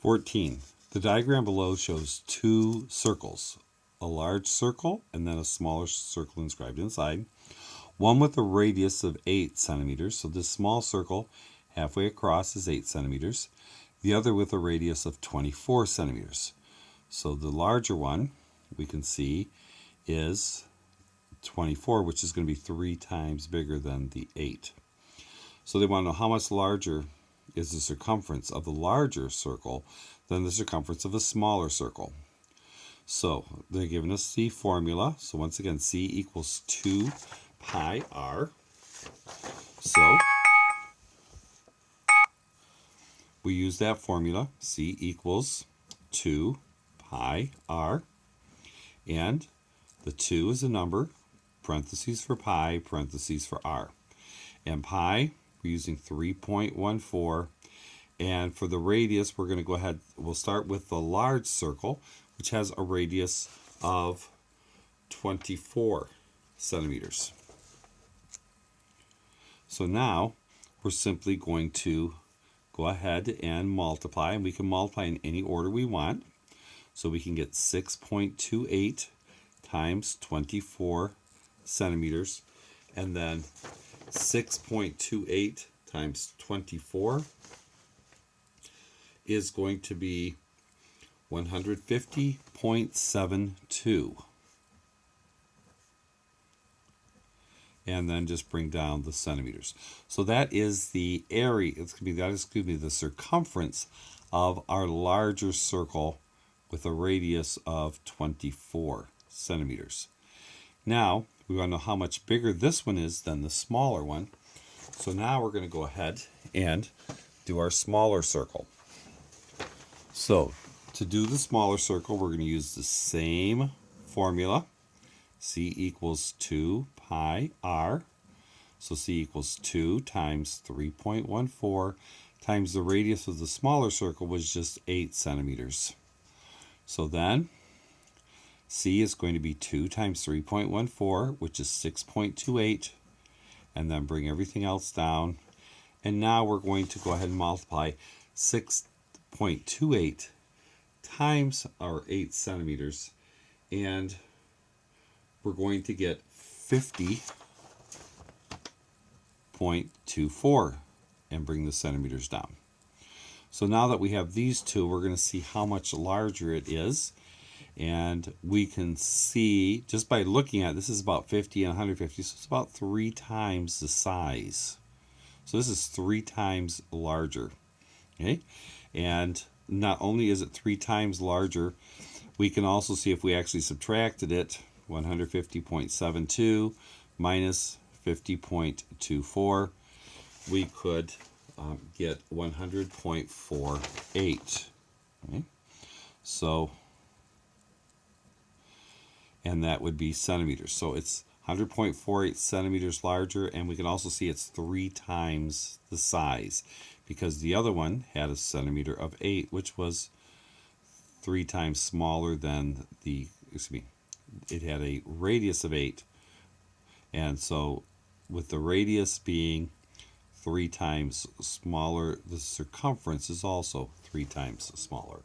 14. The diagram below shows two circles, a large circle and then a smaller circle inscribed inside. One with a radius of 8 centimeters, so this small circle halfway across is 8 centimeters. The other with a radius of 24 centimeters. So the larger one we can see is 24, which is going to be 3 times bigger than the 8. So they want to know how much larger is the circumference of the larger circle than the circumference of a smaller circle. So they're giving us the formula. So once again, C equals 2 pi r. So we use that formula. C equals 2 pi r. And the 2 is a number, parentheses for pi, parentheses for r. And pi, we're using 3.14. And for the radius, we're going to go ahead, we'll start with the large circle, which has a radius of 24 centimeters. So now we're simply going to go ahead and multiply, and we can multiply in any order we want. So we can get 6.28 times 24 centimeters, and then 6.28 times 24 is going to be 150.72. And then just bring down the centimeters. So that is the area, the circumference of our larger circle with a radius of 24 centimeters. Now, we want to know how much bigger this one is than the smaller one. So now we're going to go ahead and do our smaller circle. So, to do the smaller circle, we're going to use the same formula. C equals 2 pi r. So C equals 2 times 3.14 times the radius of the smaller circle was just 8 centimeters. So then, C is going to be 2 times 3.14, which is 6.28, and then bring everything else down. And now we're going to go ahead and multiply 6.28 times our 8 centimeters, and we're going to get 50.24 and bring the centimeters down. So now that we have these two, we're going to see how much larger it is. And we can see, just by looking at it, this is about 50 and 150, so it's about 3 times the size. So this is 3 times larger. Okay? And not only is it 3 times larger, we can also see if we actually subtracted it, 150.72 minus 50.24, we could get 100.48. Okay? So, and that would be centimeters. So it's 100.48 centimeters larger, and we can also see it's 3 times the size, because the other one had a centimeter of 8, which was 3 times smaller than it had a radius of 8. And so with the radius being 3 times smaller, the circumference is also 3 times smaller.